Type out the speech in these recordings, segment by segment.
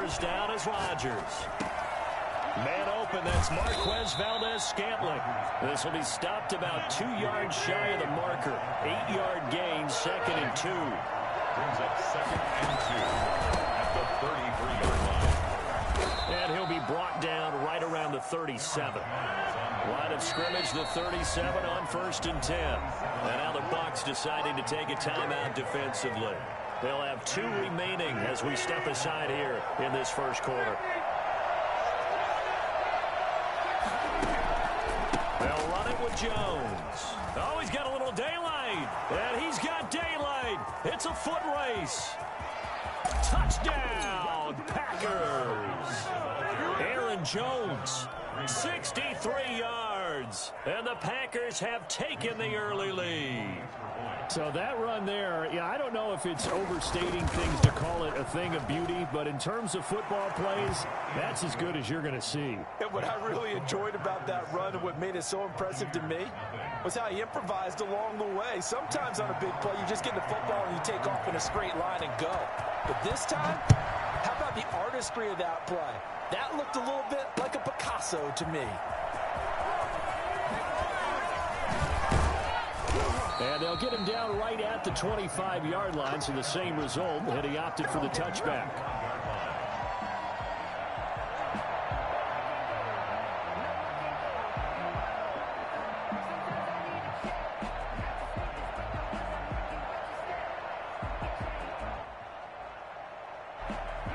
first down as Rodgers. Man open, that's Marquez Valdez-Scantling. This will be stopped about 2 yards shy of the marker. 8-yard gain, 2nd and 2. Brings up 2nd and 2 at the 33-yard line. And he'll be brought down right around the 37. Line of scrimmage, the 37 on 1st and 10. And now the Bucs deciding to take a timeout defensively. They'll have 2 remaining as we step aside here in this first quarter. They'll run it with Jones. Oh, he's got a little daylight. And he's got daylight. It's a foot race. Touchdown, Packers. Aaron Jones, 63 yards. And the Packers have taken the early lead. So that run there, yeah, I don't know if it's overstating things to call it a thing of beauty, but in terms of football plays, that's as good as you're going to see. And what I really enjoyed about that run and what made it so impressive to me was how he improvised along the way. Sometimes on a big play, you just get the football and you take off in a straight line and go. But this time, how about the artistry of that play? That looked a little bit like a Picasso to me. And they'll get him down right at the 25-yard line, so the same result, and he opted for the touchback.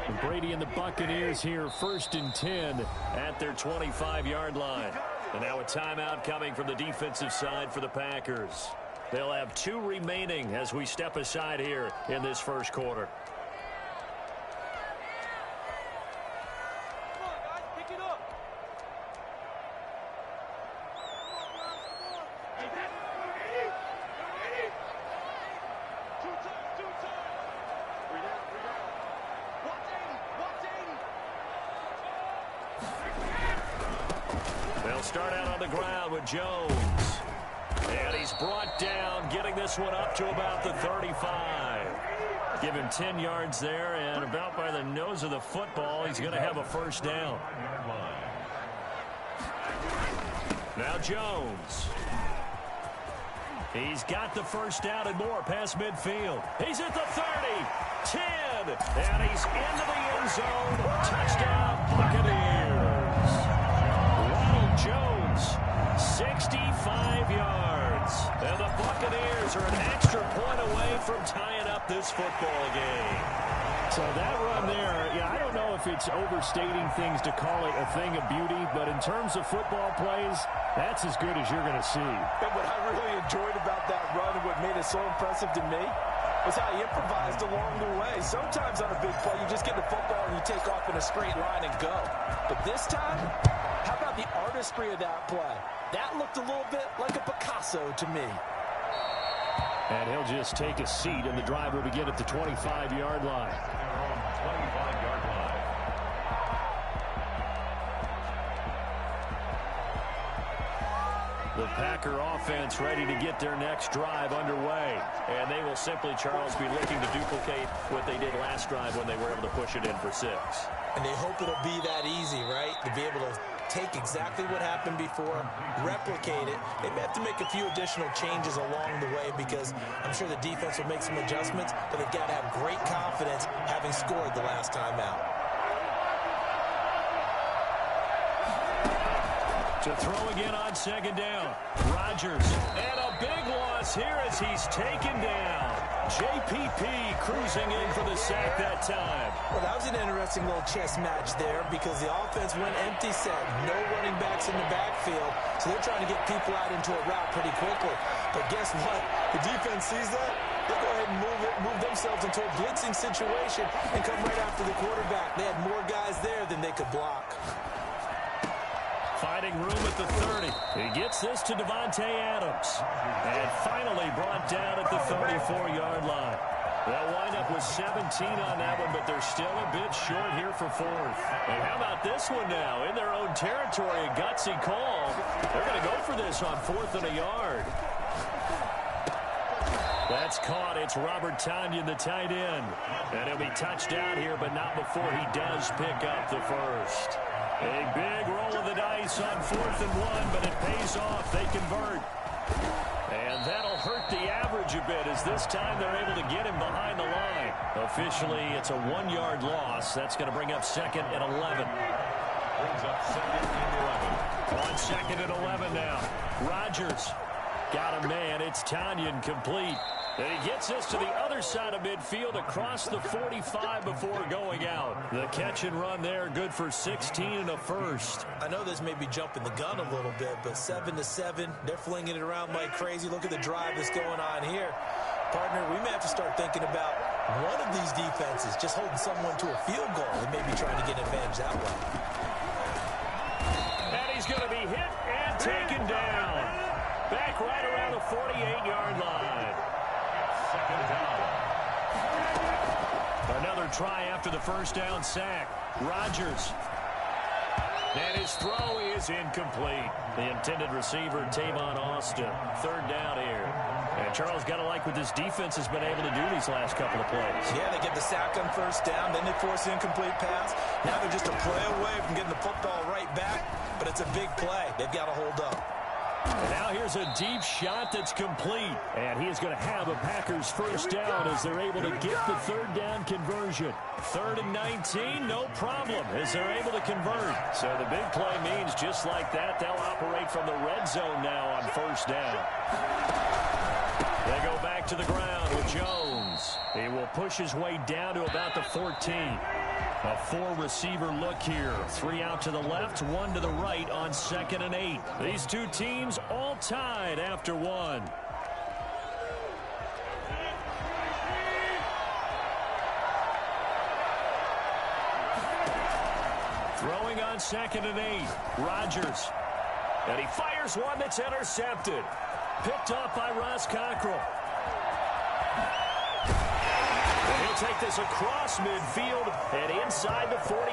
And Brady and the Buccaneers here, 1st and 10 at their 25-yard line. And now a timeout coming from the defensive side for the Packers. They'll have 2 remaining as we step aside here in this first quarter. Come on, guys, pick it up. They'll start out on the ground with Jones. And he's brought down, getting this one up to about the 35. Give him 10 yards there, and about by the nose of the football, he's going to have a first down. Now Jones. He's got the first down and more past midfield. He's at the 30, 10, and he's into the end zone. Touchdown, Buccaneers. Ronald Jones, 65 yards. And the Buccaneers are an extra point away from tying up this football game. So that run there, yeah, I don't know if it's overstating things to call it a thing of beauty, but in terms of football plays, that's as good as you're going to see. And what I really enjoyed about that run and what made it so impressive to me was how he improvised along the way. Sometimes on a big play, you just get the football and you take off in a straight line and go. But this time, how about the artistry of that play? That looked a little bit like a Picasso to me. And he'll just take a seat, and the drive will begin at the 25-yard line. 25-yard line. The Packer offense ready to get their next drive underway. And they will simply, Charles, be looking to duplicate what they did last drive when they were able to push it in for 6. And they hope it'll be that easy, right? To be able to take exactly what happened before, replicate it. They may have to make a few additional changes along the way because I'm sure the defense will make some adjustments, but they've got to have great confidence having scored the last time out. To throw again on 2nd down. Rodgers, and a big loss here as he's taken down. JPP cruising in for the sack that time. Well, that was an interesting little chess match there because the offense went empty set. No running backs in the backfield, so they're trying to get people out into a route pretty quickly. But guess what? The defense sees that. They go ahead and move themselves into a blitzing situation and come right after the quarterback. They had more guys there than they could block. Finding room at the 30. He gets this to Devontae Adams. And finally brought down at the 34-yard line. They'll wind up with 17 on that one, but they're still a bit short here for 4th. And how about this one now? In their own territory, a gutsy call. They're going to go for this on 4th and a yard. That's caught. It's Robert Tonyan, the tight end. And he'll be touched down here, but not before he does pick up the first. A big roll of the dice on 4th and 1, but it pays off. They convert. And that'll hurt the average a bit, as this time they're able to get him behind the line. Officially, it's a 1-yard loss. That's going to bring up 2nd and 11. Brings up 2nd and 11. On 2nd and 11 now. Rodgers got a man. It's Tonyan complete. And he gets this to the other side of midfield across the 45 before going out. The catch and run there, good for 16 and a first. I know this may be jumping the gun a little bit, but 7-7, they're flinging it around like crazy. Look at the drive that's going on here. Partner, we may have to start thinking about one of these defenses just holding someone to a field goal and maybe trying to get an advantage that way. And he's going to be hit and taken down. Back right around the 48-yard line. Another try after the first down sack. Rodgers. And his throw is incomplete. The intended receiver, Tavon Austin. 3rd down here. And Charles, got to like what this defense has been able to do these last couple of plays. Yeah, they get the sack on 1st down, then they force an incomplete pass. Now they're just a play away from getting the football right back, but it's a big play. They've got to hold up. And now here's a deep shot that's complete. And he is going to have a Packers first down as they're able to get the 3rd down conversion. 3rd and 19, no problem, as they're able to convert. So the big play means just like that, they'll operate from the red zone now on 1st down. They go back to the ground with Jones. He will push his way down to about the 14. A 4-receiver look here. 3 out to the left, 1 to the right on 2nd and 8. These two teams all tied after 1. Throwing on 2nd and 8. Rodgers. And he fires one that's intercepted. Picked up by Ross Cockrell. He'll take this across midfield and inside the 45.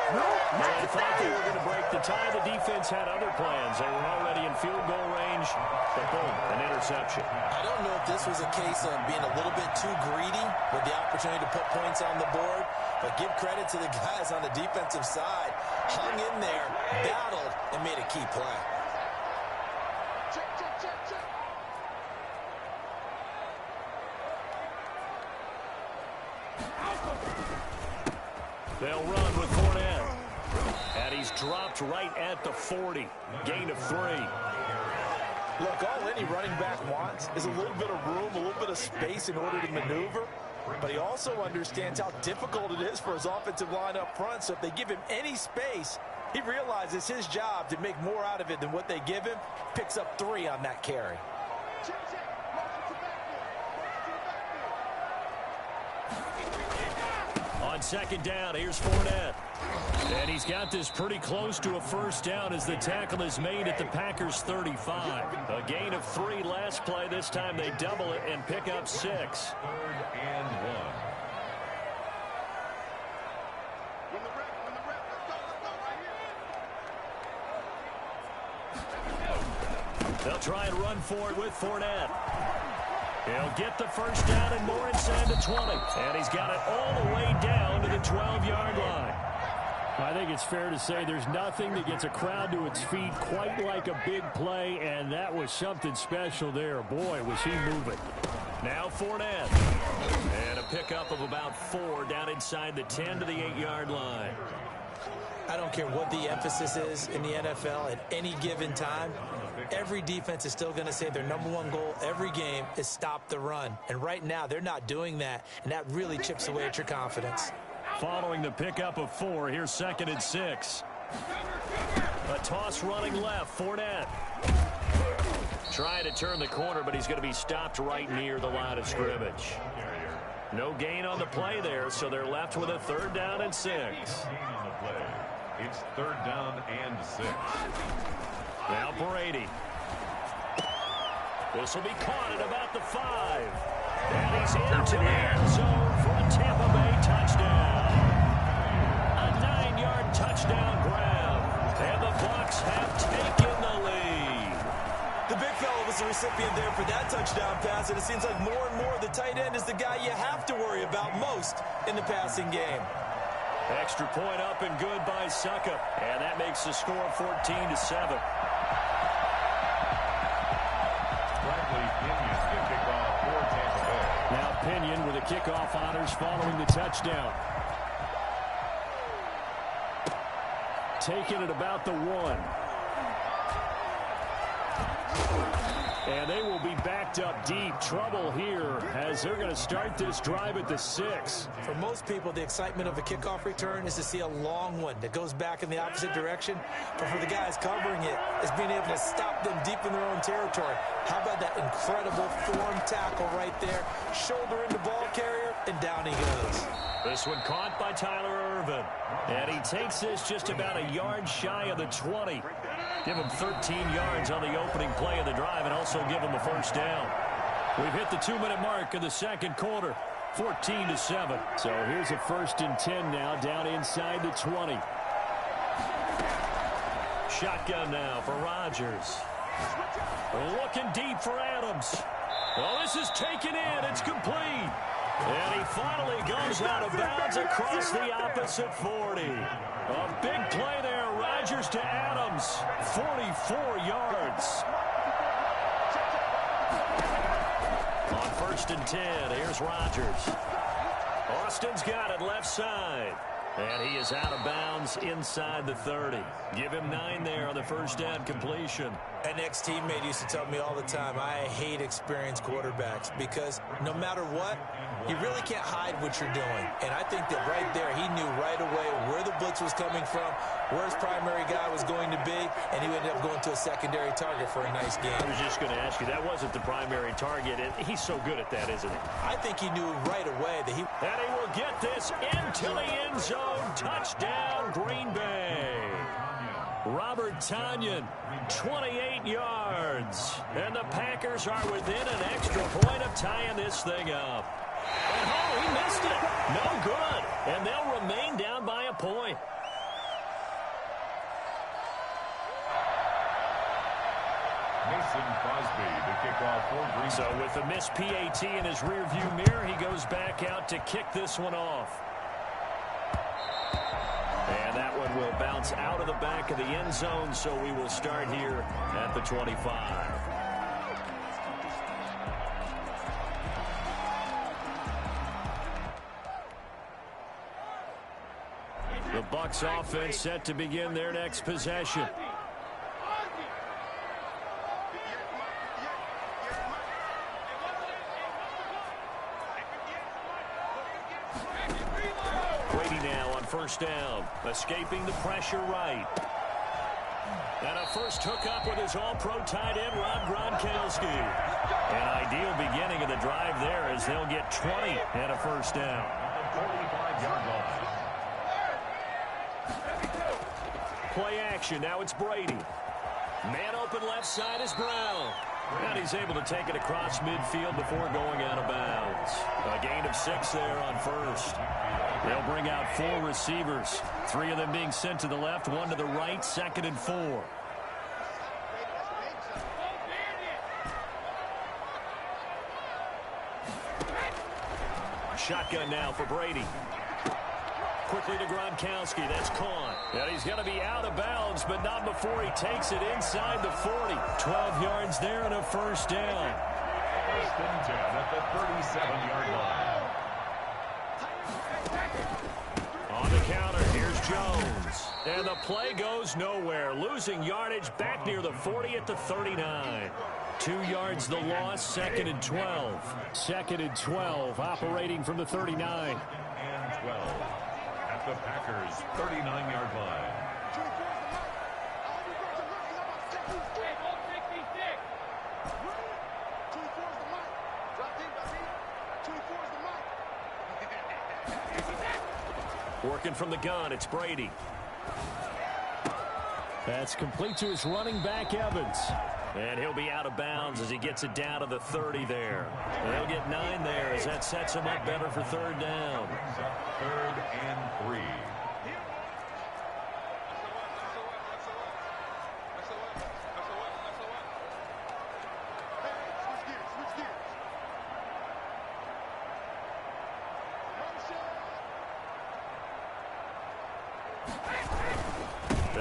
They thought they were going to break the tie. The defense had other plans. They were already in field goal range, but boom, an interception. I don't know if this was a case of being a little bit too greedy with the opportunity to put points on the board, but give credit to the guys on the defensive side. Hung in there, battled, and made a key play. They'll run with Fournette. And he's dropped right at the 40. Gain of 3. Look, all any running back wants is a little bit of room, a little bit of space in order to maneuver. But he also understands how difficult it is for his offensive line up front. So if they give him any space, he realizes his job to make more out of it than what they give him. Picks up 3 on that carry. On 2nd down, here's Fournette. And he's got this pretty close to a first down as the tackle is made at the Packers' 35. A gain of 3 last play. This time they double it and pick up 6. 3rd and 1. They'll try and run for it with Fournette. He'll get the first down and more inside the 20. And he's got it all the way down to the 12-yard line. I think it's fair to say there's nothing that gets a crowd to its feet quite like a big play, and that was something special there. Boy, was he moving. Now Fournette. And a pickup of about 4 down inside the 10 to the 8-yard line. I don't care what the emphasis is in the NFL at any given time. Every defense is still going to say their #1 goal every game is stop the run. And right now, they're not doing that, and that really chips away at your confidence. Following the pickup of 4, here's 2nd and 6. A toss running left, Fournette. Trying to turn the corner, but he's going to be stopped right near the line of scrimmage. No gain on the play there, so they're left with a 3rd down and 6. It's 3rd down and 6. Now Brady. This will be caught at about the 5. And he's into the end zone for a Tampa Bay touchdown. A 9-yard touchdown grab. And the Bucs have taken the lead. The big fella was was the recipient there for that touchdown pass, and it seems like more and more the tight end is the guy you have to worry about most in the passing game. Extra point up and good by Suckup, and that makes the score 14-7. Now Pinion with the kickoff honors following the touchdown. Taking it about the 1. And they will be backed up deep. Trouble here as they're going to start this drive at the 6. For most people, the excitement of a kickoff return is to see a long one that goes back in the opposite direction. But for the guys covering it, is being able to stop them deep in their own territory. How about that incredible form tackle right there? Shoulder into ball carrier, and down he goes. This one caught by Tyler Irvin. And he takes this just about a yard shy of the 20. Give him 13 yards on the opening play of the drive and also give him a first down. We've hit the 2-minute mark of the second quarter, 14-7. So here's a 1st and 10 now, down inside the 20. Shotgun now for Rodgers. Looking deep for Adams. Well, this is taken in. It's complete. And he finally goes out of bounds across the opposite 40. A big play there. Rodgers to Adams. 44 yards. On 1st and 10, here's Rodgers. Austin's got it left side. And he is out of bounds inside the 30. Give him 9 there on the first down completion. An ex-teammate used to tell me all the time, I hate experienced quarterbacks because no matter what, you really can't hide what you're doing. And I think that right there, he knew right away where the blitz was coming from, where his primary guy was going to be, and he ended up going to a secondary target for a nice game. I was just going to ask you, that wasn't the primary target. And he's so good at that, isn't he? I think he knew right away that he... And he will get this into the end zone. Touchdown, Green Bay. Robert Tonyan, 28 yards. And the Packers are within an extra point of tying this thing up. And oh, he missed it. No good. And they'll remain down by a point. Mason Crosby, the kickoff for Green Bay. So with a missed PAT in his rearview mirror, he goes back out to kick this one off. And that one will bounce out of the back of the end zone, so we will start here at the 25. The Bucs offense set to begin their next possession. First down, escaping the pressure right. And a first hookup with his all-pro tight end, Rob Gronkowski. An ideal beginning of the drive there as they'll get 20 and a first down. 45-yard line. Play action, now it's Brady. Man open left side is Brown. And he's able to take it across midfield before going out of bounds. A gain of 6 there on first. They'll bring out 4 receivers. 3 of them being sent to the left, 1 to the right, 2nd and 4. Shotgun now for Brady. Quickly to Gronkowski. That's caught. And he's going to be out of bounds, but not before he takes it inside the 40. 12 yards there and a first down. 1st and 10 at the 37-yard line. On the counter, here's Jones. And the play goes nowhere. Losing yardage back near the 40 at the 39. 2 yards the loss, 2nd and 12. 2nd and 12, operating from the 39. And 12 at the Packers' 39-yard line. Working from the gun, it's Brady. That's complete to his running back, Evans. And he'll be out of bounds as he gets it down to the 30 there. And he'll get 9 there as that sets him up better for 3rd down. 3rd and 3.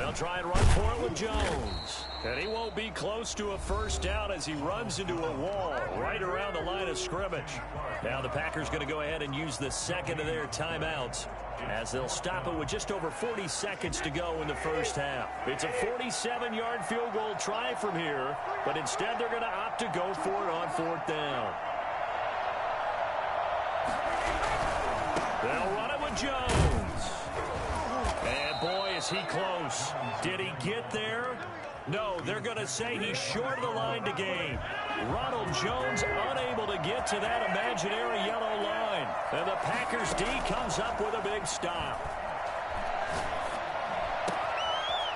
They'll try and run for it with Jones. And he won't be close to a first down as he runs into a wall right around the line of scrimmage. Now the Packers going to go ahead and use the second of their timeouts as they'll stop it with just over 40 seconds to go in the first half. It's a 47-yard field goal try from here, but instead they're going to opt to go for it on fourth down. They'll run it with Jones. And boy, is he close. Did he get there? No, they're going to say he's short of the line to gain. Ronald Jones unable to get to that imaginary yellow line. And the Packers D comes up with a big stop.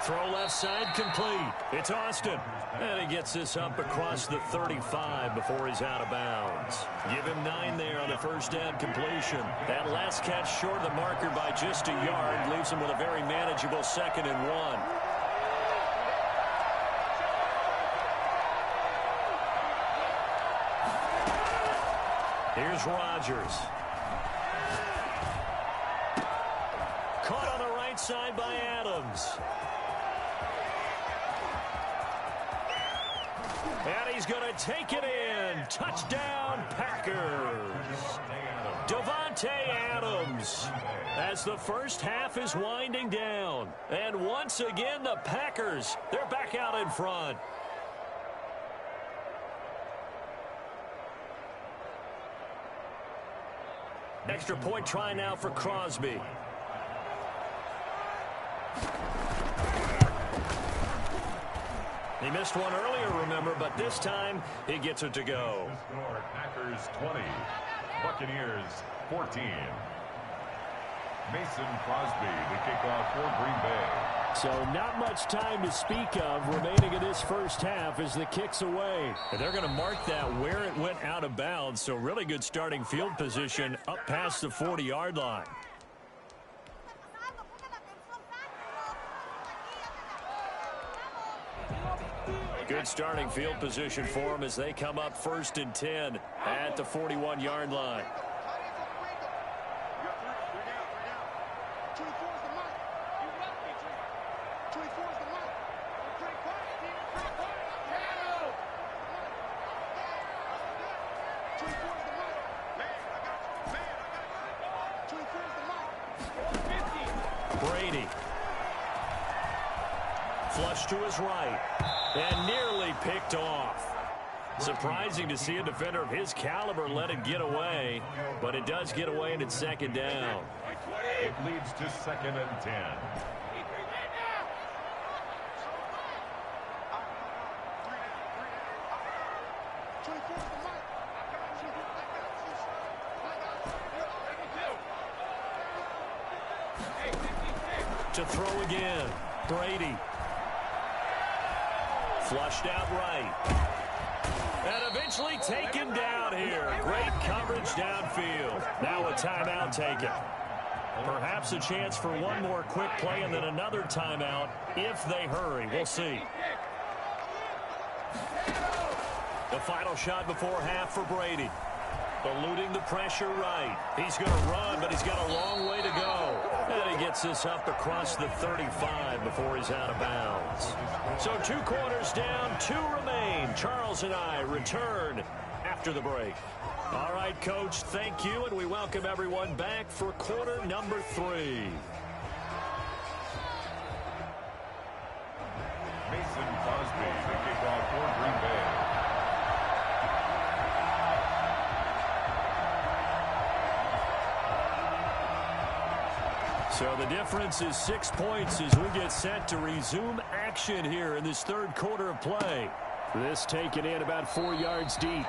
Throw left side complete. It's Austin. And he gets this up across the 35 before he's out of bounds. Give him 9 there on the first down completion. That last catch short of the marker by just a yard leaves him with a very manageable 2nd and 1. Here's Rodgers. Caught on the right side by Adams. And he's going to take it in. Touchdown, Packers. Davante Adams as the first half is winding down. And once again, the Packers, they're back out in front. Extra point try now for Crosby. He missed one earlier, remember, but this time he gets it to go. Packers 20, Buccaneers 14. Mason Crosby, the kickoff for Green Bay. So not much time to speak of remaining in this first half as the kick's away. And they're going to mark that where it went out of bounds, so really good starting field position up past the 40-yard line. Good starting field position for them as they come up 1st and 10 at the 41-yard line. Brady. Flush to his right. And nearly picked off. Surprising to see a defender of his caliber let it get away, but it does get away and it's 2nd down. It leads to 2nd and 10. To throw again, Brady. Flushed out right. And eventually taken down here. Great coverage downfield. Now a timeout taken. Perhaps a chance for one more quick play and then another timeout if they hurry. We'll see. The final shot before half for Brady. Eluding the pressure right. He's going to run, but he's got a long way to go. And he gets this up across the 35 before he's out of bounds. So 2 quarters down, 2 remain. Charles and I return after the break. All right, Coach, thank you, and we welcome everyone back for quarter number 3. Mason Crosby, the kickoff for Green Bay. So the difference is 6 points as we get set to resume action here in this 3rd quarter of play. This taken in about 4 yards deep.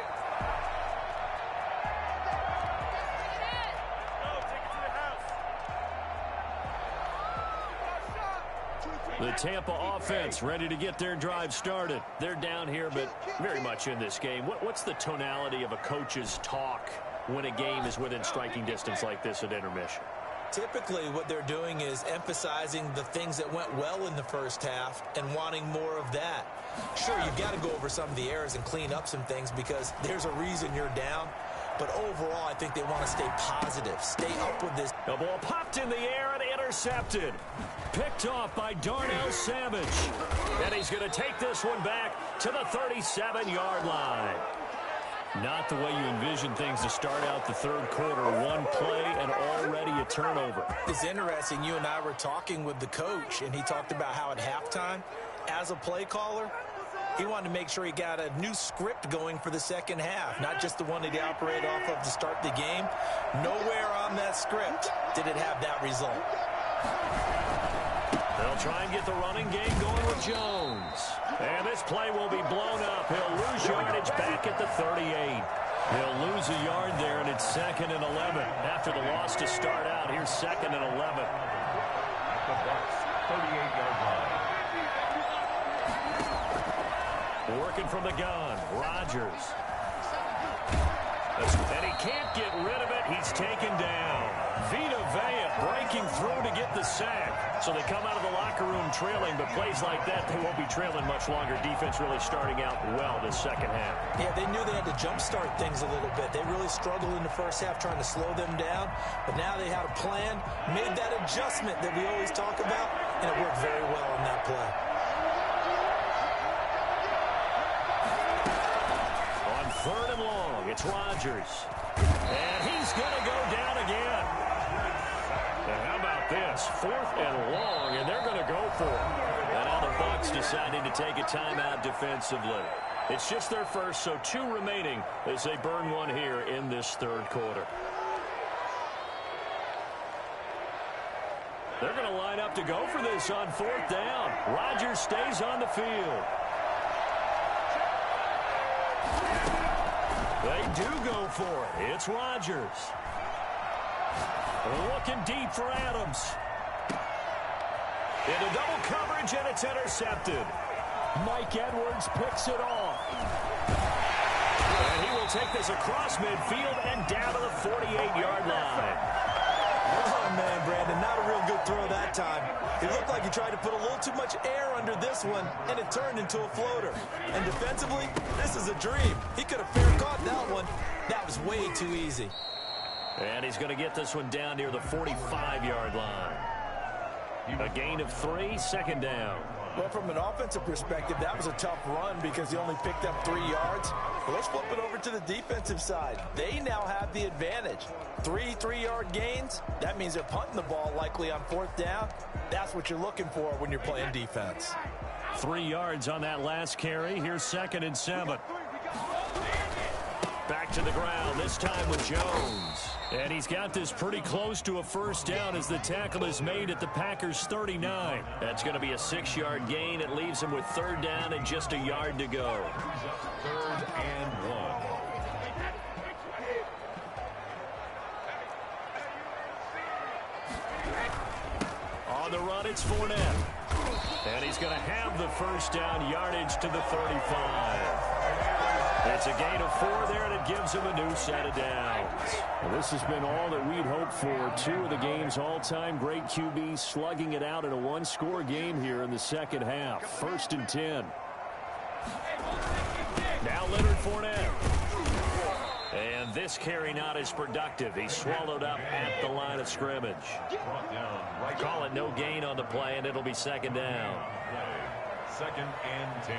The Tampa offense ready to get their drive started. They're down here, but very much in this game. What's the tonality of a coach's talk when a game is within striking distance like this at intermission? Typically, what they're doing is emphasizing the things that went well in the first half and wanting more of that. Sure, you've got to go over some of the errors and clean up some things because there's a reason you're down. But overall, I think they want to stay positive, stay up with this. The ball popped in the air and intercepted. Picked off by Darnell Savage. And he's going to take this one back to the 37-yard line. Not the way you envision things to start out the third quarter. One play and already a turnover. It's interesting. You and I were talking with the coach, and he talked about how at halftime, as a play caller, he wanted to make sure he got a new script going for the second half, not just the one that he operated off of to start the game. Nowhere on that script did it have that result. They'll try and get the running game going with Jones. And this play will be blown up. He'll lose yardage back at the 38. He'll lose a yard there, and it's 2nd and 11. After the loss to start out, here's 2nd and 11. At the Bucs 38-yard line. Working from the gun, Rodgers. And he can't get rid of it. He's taken down. Vita Vea breaking through to get the sack. So they come out of the locker room trailing, but plays like that, they won't be trailing much longer. Defense really starting out well this second half. Yeah, they knew they had to jumpstart things a little bit. They really struggled in the first half trying to slow them down, but now they had a plan, made that adjustment that we always talk about, and it worked very well on that play. On 3rd and long, it's Rodgers. And he's going to go down again. And how about this? 4th and long, and they're going to go for it. And now the Bucs deciding to take a timeout defensively. It's just their first, so 2 remaining as they burn one here in this third quarter. They're going to line up to go for this on 4th down. Rodgers stays on the field. They do go for it. It's Rodgers. Looking deep for Adams. Into double coverage, and it's intercepted. Mike Edwards picks it off. And he will take this across midfield and down to the 48-yard line. Oh, man, Brandon, not a real good throw that time. It looked like he tried to put a little too much air under this one, and it turned into a floater. And defensively, this is a dream. He could have fair caught that one. That was way too easy. And he's going to get this one down near the 45-yard line. A gain of 3, 2nd down. Well, from an offensive perspective, that was a tough run because he only picked up 3 yards. But let's flip it over to the defensive side. They now have the advantage. 3 3-yard gains. That means they're punting the ball likely on 4th down. That's what you're looking for when you're playing defense. 3 yards on that last carry. Here's 2nd and 7. Back to the ground, this time with Jones. And he's got this pretty close to a 1st down as the tackle is made at the Packers' 39. That's going to be a 6-yard gain. It leaves him with 3rd down and just a yard to go. 3rd and 1. On the run, it's Fournette. And he's going to have the 1st down, yardage to the 35. It's a gain of 4 there, and it gives him a new set of downs. Well, this has been all that we'd hoped for. 2 of the game's all-time great QBs slugging it out in a 1-score game here in the second half. 1st and 10. Now Leonard Fournette. And this carry not as productive. He's swallowed up at the line of scrimmage. Call it no gain on the play, and it'll be 2nd down. 2nd and 10.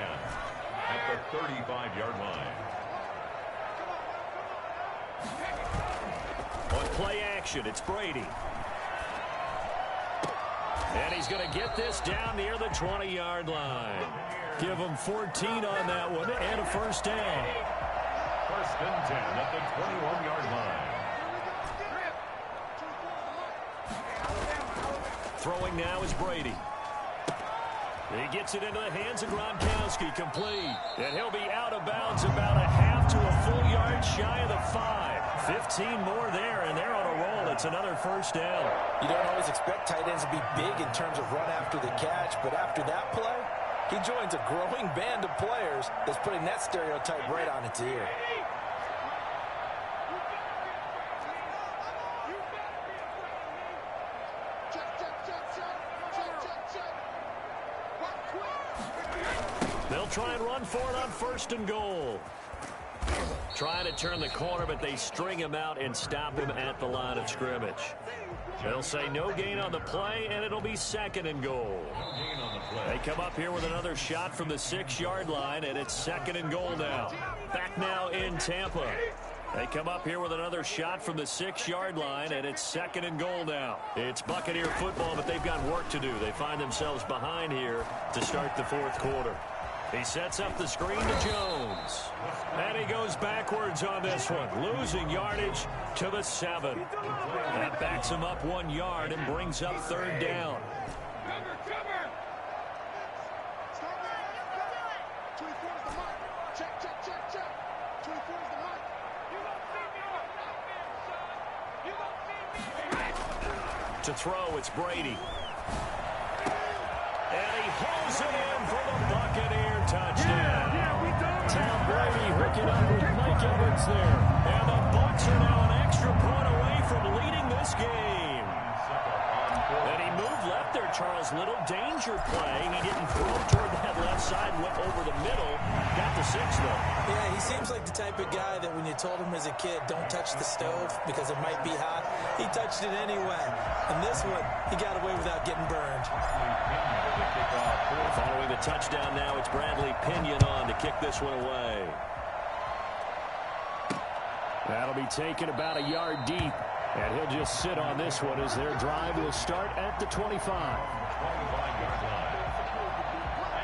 At the 35-yard line. On play action, it's Brady. And he's going to get this down near the 20-yard line. Give him 14 on that one and a 1st down. 1st and 10 at the 21-yard line. Throwing now is Brady. He gets it into the hands of Gronkowski, complete. And he'll be out of bounds about a half to a full yard shy of the 5. 15 more there, and they're on a roll. It's another 1st down. You don't always expect tight ends to be big in terms of run after the catch, but after that play, he joins a growing band of players that's putting that stereotype right on its ear. They'll try and run for it on 1st and goal. Trying to turn the corner, but they string him out and stop him at the line of scrimmage. They'll say no gain on the play, and it'll be 2nd and goal. They come up here with another shot from the 6-yard line, and it's 2nd and goal now. Back now in Tampa. They come up here with another shot from the 6-yard line, and it's 2nd and goal now. It's Buccaneer football, but they've got work to do. They find themselves behind here to start the 4th quarter. He sets up the screen to Jones. And he goes backwards on this one, losing yardage to the 7. That backs him up 1 yard and brings up 3rd down. To throw, it's Brady. And he pulls it in for the Buccaneer touchdown. Tom Brady hooking up with Mike Edwards there. And the Bucs are now an extra point away from leading this game. And he moved left there, Charles. Little danger play. He didn't throw toward that left side, went over the middle. Got the 6, though. Yeah, he seems like the type of guy that when you told him as a kid, don't touch the stove because it might be hot, he touched it anyway. And this one, he got away without getting burned. Following the touchdown now, it's Bradley Pinion on to kick this one away. That'll be taken about a yard deep. And he'll just sit on this one as their drive will start at the 25.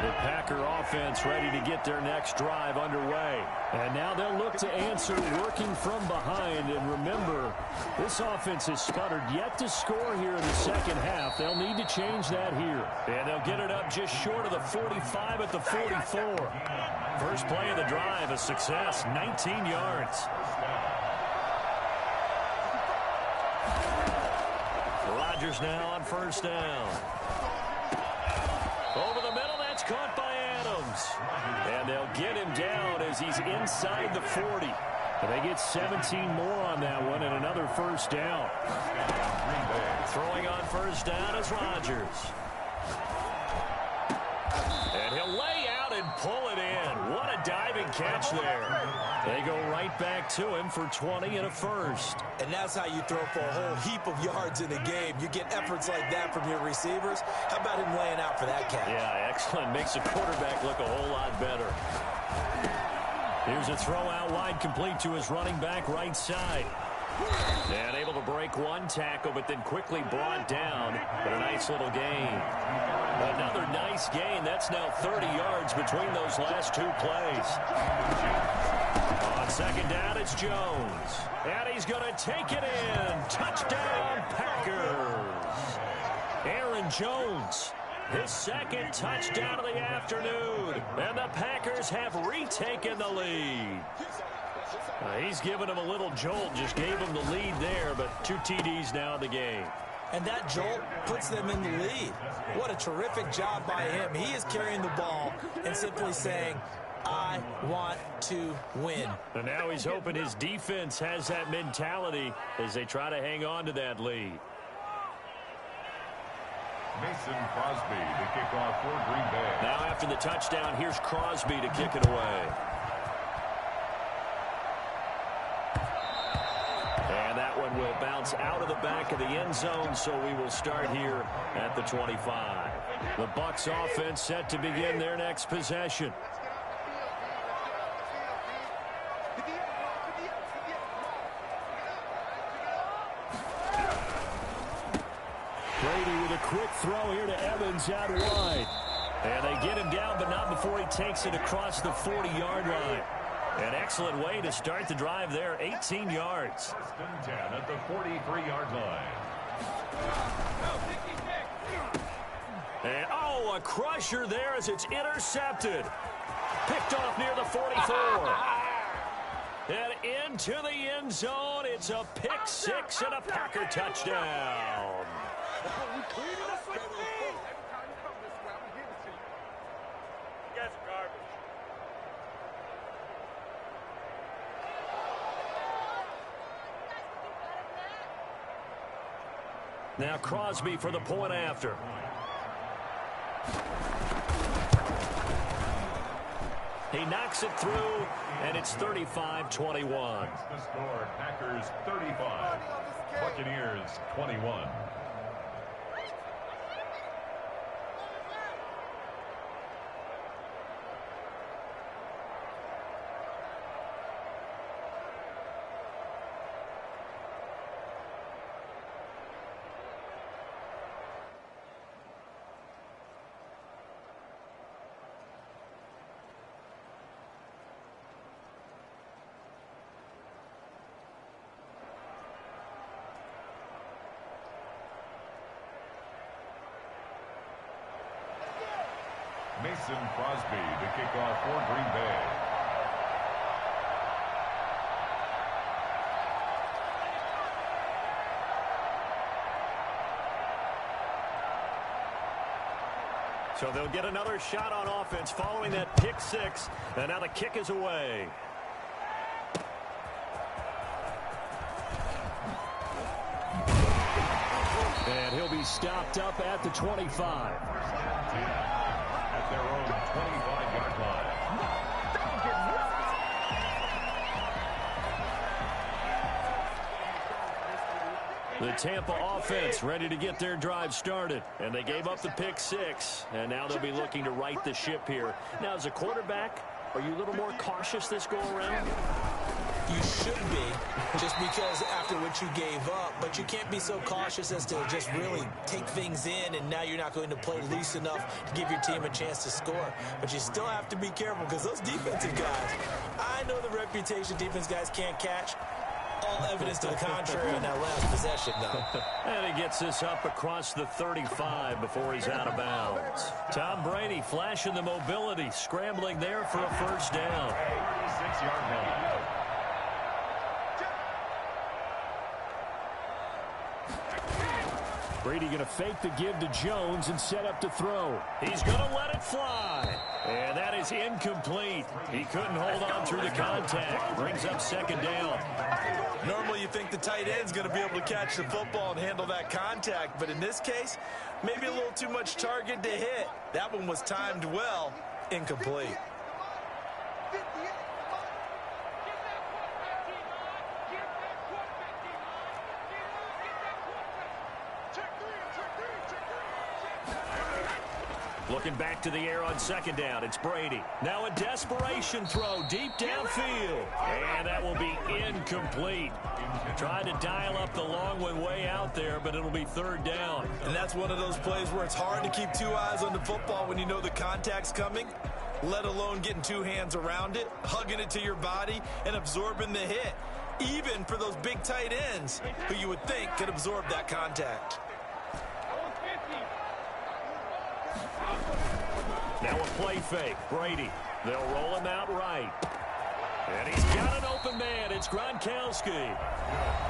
The Packer offense ready to get their next drive underway. And now they'll look to answer working from behind. And remember, this offense has sputtered yet to score here in the 2nd half. They'll need to change that here. And they'll get it up just short of the 45 at the 44. First play of the drive, a success, 19 yards. Rodgers now on 1st down. Over the middle, that's caught by Adams. And they'll get him down as he's inside the 40. And they get 17 more on that one and another 1st down. Throwing on 1st down is Rodgers. And he'll lay out and pull it in. What a diving catch there. They go right back to him for 20 and a 1st. And that's how you throw for a whole heap of yards in a game. You get efforts like that from your receivers. How about him laying out for that catch? Yeah, excellent. Makes the quarterback look a whole lot better. Here's a throw out wide, complete to his running back right side. And able to break 1 tackle, but then quickly brought down. But a nice little gain. Another nice gain. That's now 30 yards between those last 2 plays. On 2nd down, it's Jones. And he's going to take it in. Touchdown, Packers. Aaron Jones, his 2nd touchdown of the afternoon. And the Packers have retaken the lead. He's given him a little jolt, just gave him the lead there, but 2 TDs now in the game. And that jolt puts them in the lead. What a terrific job by him. He is carrying the ball and simply saying, I want to win. And now he's hoping his defense has that mentality as they try to hang on to that lead. Mason Crosby to kick off for Green Bay. Now after the touchdown, here's Crosby to kick it away. And that one will bounce out of the back of the end zone, so we will start here at the 25. The Bucs offense set to begin their next possession. Brady with a quick throw here to Evans out wide. And they get him down, but not before he takes it across the 40-yard line. An excellent way to start the drive there, 18 yards. 10 at the 43-yard line. And, oh, a crusher there as it's intercepted. Picked off near the 44. And into the end zone, it's a pick 6 and a Packer touchdown. Now Crosby for the point after. He knocks it through, and it's 35-21. The score, Packers 35, Buccaneers 21. Mason Crosby to kick off for Green Bay. So they'll get another shot on offense following that pick six, and now the kick is away. And he'll be stopped up at the 25. At their own 25-yard line. The Tampa offense ready to get their drive started. And they gave up the pick six. And now they'll be looking to right the ship here. Now, as a quarterback, are you a little more cautious this go-around? You should be, just because after what you gave up. But you can't be so cautious as to just really take things in, and now you're not going to play loose enough to give your team a chance to score. But you still have to be careful, because those defensive guys, I know the reputation defense guys can't catch. All evidence to the contrary on that last possession, though. And he gets this up across the 35 before he's out of bounds. Tom Brady flashing the mobility, scrambling there for a first down. 36-yard line. Brady going to fake the give to Jones and set up to throw. He's going to let it fly. And that is incomplete. He couldn't hold on through the contact. Brings up second down. Normally you think the tight end's going to be able to catch the football and handle that contact, but in this case, maybe a little too much target to hit. That one was timed well, incomplete. Looking back to the air on second down, it's Brady. Now a desperation throw deep downfield. And that will be incomplete. Tried to dial up the long one way out there, but it'll be third down. And that's one of those plays where it's hard to keep two eyes on the football when you know the contact's coming, let alone getting two hands around it, hugging it to your body, and absorbing the hit, even for those big tight ends who you would think could absorb that contact. Now a play fake. Brady. They'll roll him out right. And he's got an open man. It's Gronkowski.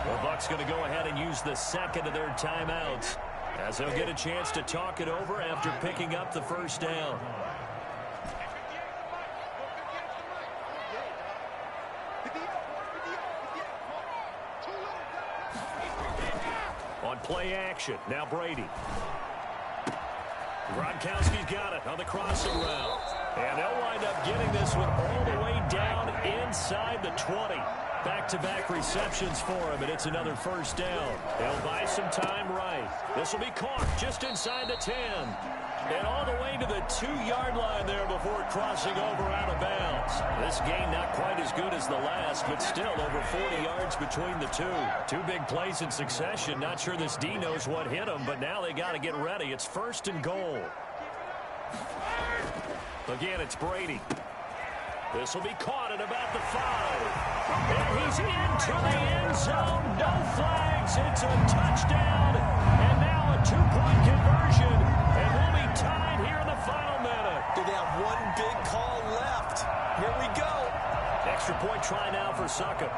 The Bucs going to go ahead and use the second of their timeouts as they'll get a chance to talk it over after picking up the first down. On play action. Now Brady. Gronkowski's got it on the crossing route. And they'll wind up getting this one all the way down inside the 20. Back-to-back receptions for him, and it's another first down. They'll buy some time right. This will be caught just inside the 10. And all the way to the 2-yard line there before crossing over out of bounds. This game not quite as good as the last, but still over 40 yards between the two. Two big plays in succession. Not sure this D knows what hit him, but now they got to get ready. It's first and goal. Again, it's Brady. This will be caught at about the 5. And he's into the end zone. No flags. It's a touchdown. And now a two-point conversion. And we'll be tied here in the final minute. Do they have one big call left? Here we go. Extra point try now for Suckup.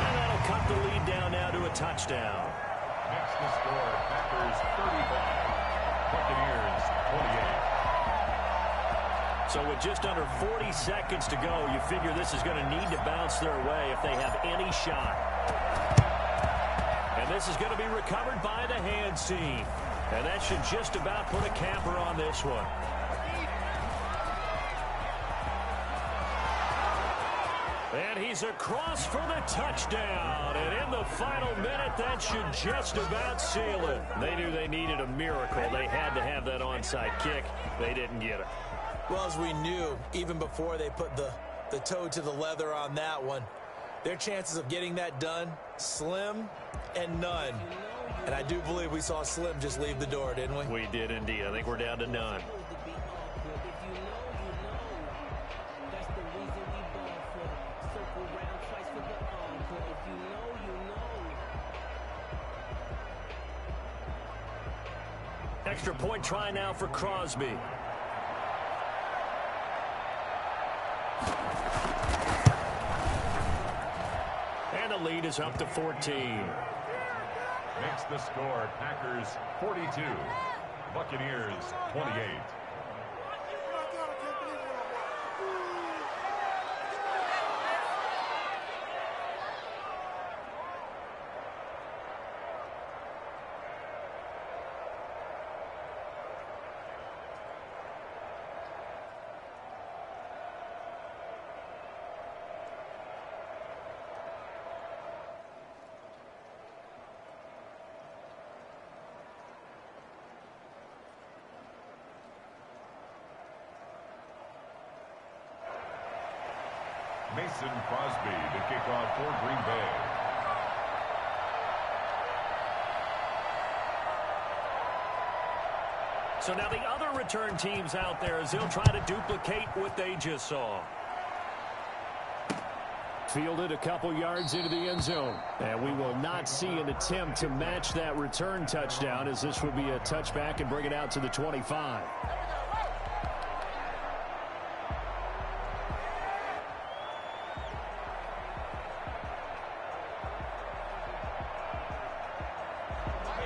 And that'll cut the lead down now to a touchdown. Next to score, Packers 35, Buccaneers 28. So with just under 40 seconds to go, you figure this is going to need to bounce their way if they have any shot. And This is going to be recovered by the hands team. And that should just about put a capper on this one. And he's across for the touchdown. And in the final minute, that should just about seal it. They knew they needed a miracle. They had to have that onside kick. They didn't get it. Well, as we knew, even before they put the toe to the leather on that one, their chances of getting that done, slim and none. And I do believe we saw Slim just leave the door, didn't we? We did indeed. I think we're down to none. Extra point try now for Crosby. And the lead is up to 14. Makes the score Packers 42, Buccaneers 28. Mason Crosby to kick off for Green Bay. So now the other return teams out there as they'll try to duplicate what they just saw. Fielded a couple yards into the end zone. And we will not see an attempt to match that return touchdown, as this will be a touchback and bring it out to the 25.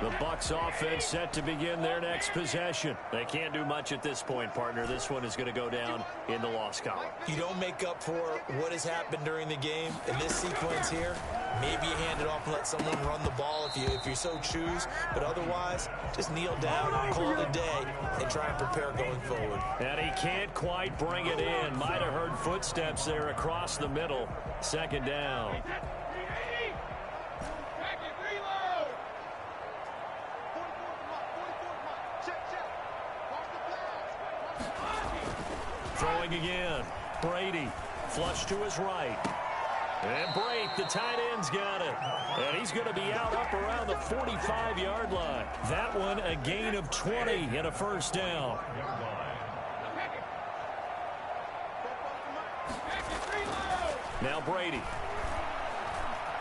The Bucs offense set to begin their next possession. They can't do much at this point, partner. This one is going to go down in the loss column. You don't make up for what has happened during the game. In this sequence here, maybe you hand it off and let someone run the ball if you so choose. But otherwise, just kneel down, call it a day, and try and prepare going forward. And he can't quite bring it in. Might have heard footsteps there across the middle. Second down. Throwing again. Brady, flush to his right. And Brate, the tight end's got it. And he's going to be out up around the 45-yard line. That one a gain of 20 and a first down. Now Brady.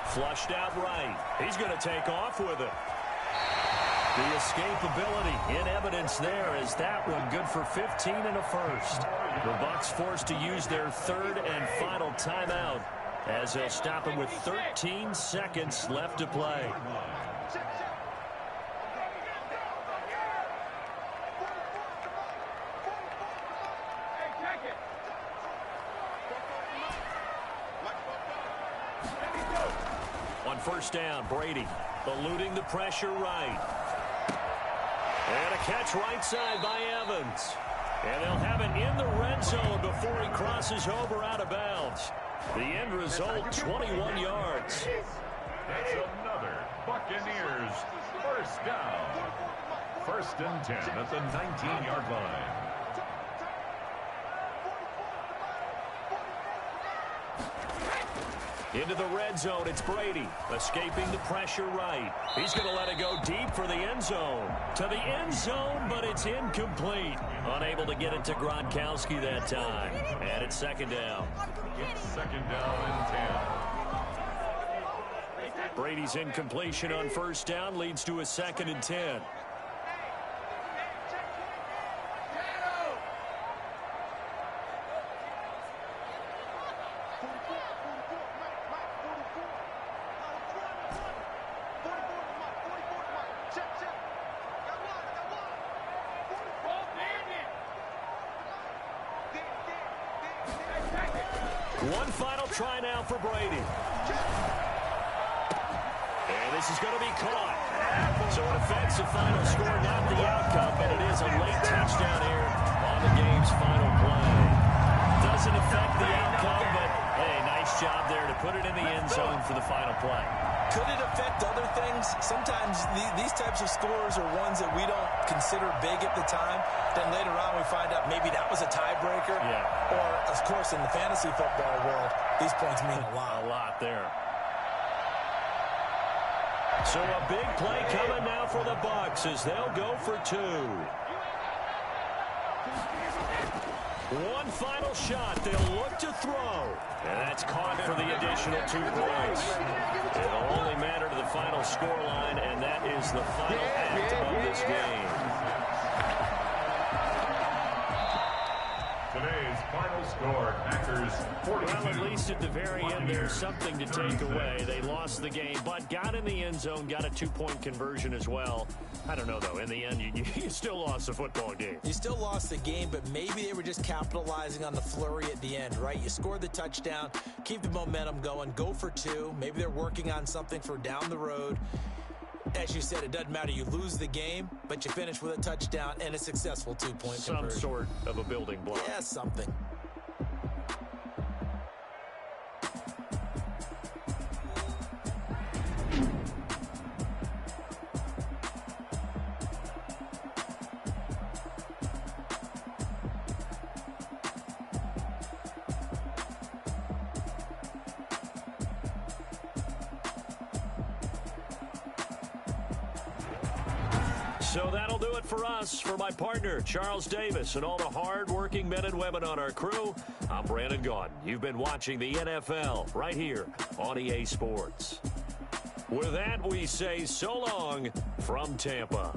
Flushed out right. He's going to take off with it. The escapability in evidence there as that one good for 15 and a first. The Bucs forced to use their third and final timeout as they'll stop him with 13 seconds left to play. On first down, Brady eluding the pressure right. And a catch right side by Evans. And they'll have it in the red zone before he crosses over out of bounds. The end result, 21 yards. That's another Buccaneers first down. First and 10 at the 19-yard line. Into the red zone, it's Brady, escaping the pressure right. He's going to let it go deep for the end zone. To the end zone, but it's incomplete. Unable to get it to Gronkowski that time. And it's second down. It's second down and 10. Brady's incompletion on first down leads to a second and 10. One final try now for Brady. And this is going to be caught. So it affects the final score, not the outcome, but it is a late touchdown here on the game's final play. Doesn't affect the outcome, but, hey, nice job there to put it in the end zone for the final play. Could it affect other things? Sometimes these types of scores are ones that we don't consider big at the time. Then later on we find out maybe that was a tiebreaker. Yeah. Or, of course, in the fantasy football world, these points mean a lot. A lot there. So a big play coming now for the Bucs as they'll go for 2. One final shot. They'll look to throw. And that's caught for the additional 2 points. It'll only matter to the final scoreline, and that is the final act of this game. Today's final score, Packers 42. Well, at least at the very end, there's something to take away. They lost the game, but got in the end zone, got a 2-point conversion as well. I don't know, though. In the end, you still lost the football game. You still lost the game, but maybe they were just capitalizing on the flurry at the end, right? You scored the touchdown, keep the momentum going, go for 2. Maybe they're working on something for down the road. As you said, it doesn't matter. You lose the game, but you finish with a touchdown and a successful 2-point conversion. Some sort of a building block. Yeah, something. So that'll do it for us. For my partner, Charles Davis, and all the hard-working men and women on our crew, I'm Brandon Gaudin. You've been watching the NFL right here on EA Sports. With that, we say so long from Tampa.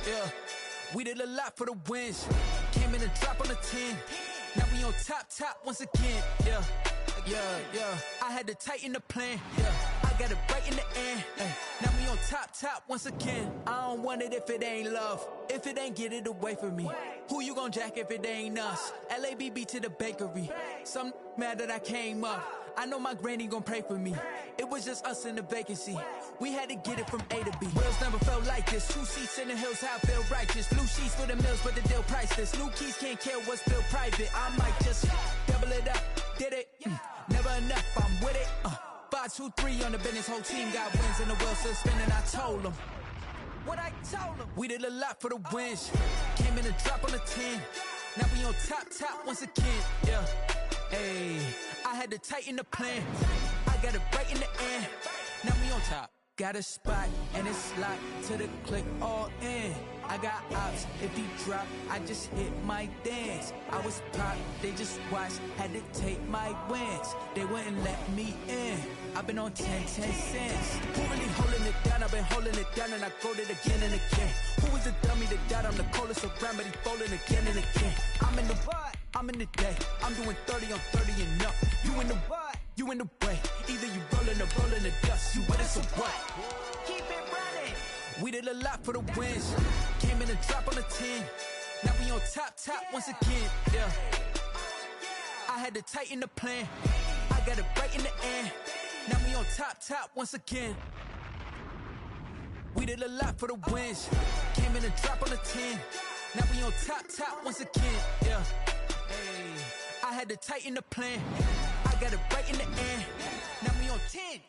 yeah. We did a lot for the wins. Came in and drop on the 10. Now we on top once again, yeah. I had to tighten the plan, yeah. I got it right in the end, now we on top once again. I don't want it if it ain't love. If it ain't, get it away from me. Who you gon' jack if it ain't us? LABB to the bakery. Some mad that I came up. I know my granny gon' pray for me. It was just us in the vacancy. We had to get it from A to B. Wheels never felt like this. 2 seats in the hills, how I feel righteous. Blue sheets for the mills, but the deal priceless. New keys can't care what's still private. I might just double it up. Did it? Never enough, I'm with it. 5, 2, 3 on the business. Whole team got wins and the wheels still spinning. I told them what I told them. We did a lot for the wins. Came in and drop on the 10. Now we on top once again, yeah. Hey, I had to tighten the plan. I got it right in the end. Now we on top. Got a spot and it's locked to the click all in. I got ops, if he drop, I just hit my dance. I was pop, they just watched, had to take my wins. They wouldn't let me in. I've been on 10 cents. Who really holding it down? I've been holding it down and I quote it again and again. Who was the dummy that died? I'm the coldest around, but he's folding again and again. I'm in the what? I'm in the day. I'm doing 30 on 30 and up. You in the what? You in the way. Either you rolling or rolling the dust. You with us or what? Keep it running. We did a lot for the wins. Came in and drop on the 10. Now we on top once again, yeah. I had to tighten the plan. I got it right in the end. Now we on top once again. We did a lot for the wins. Came in and drop on the 10. Now we on top once again, yeah. Hey, I had to tighten the plan. I got it right in the end. Now we on 10.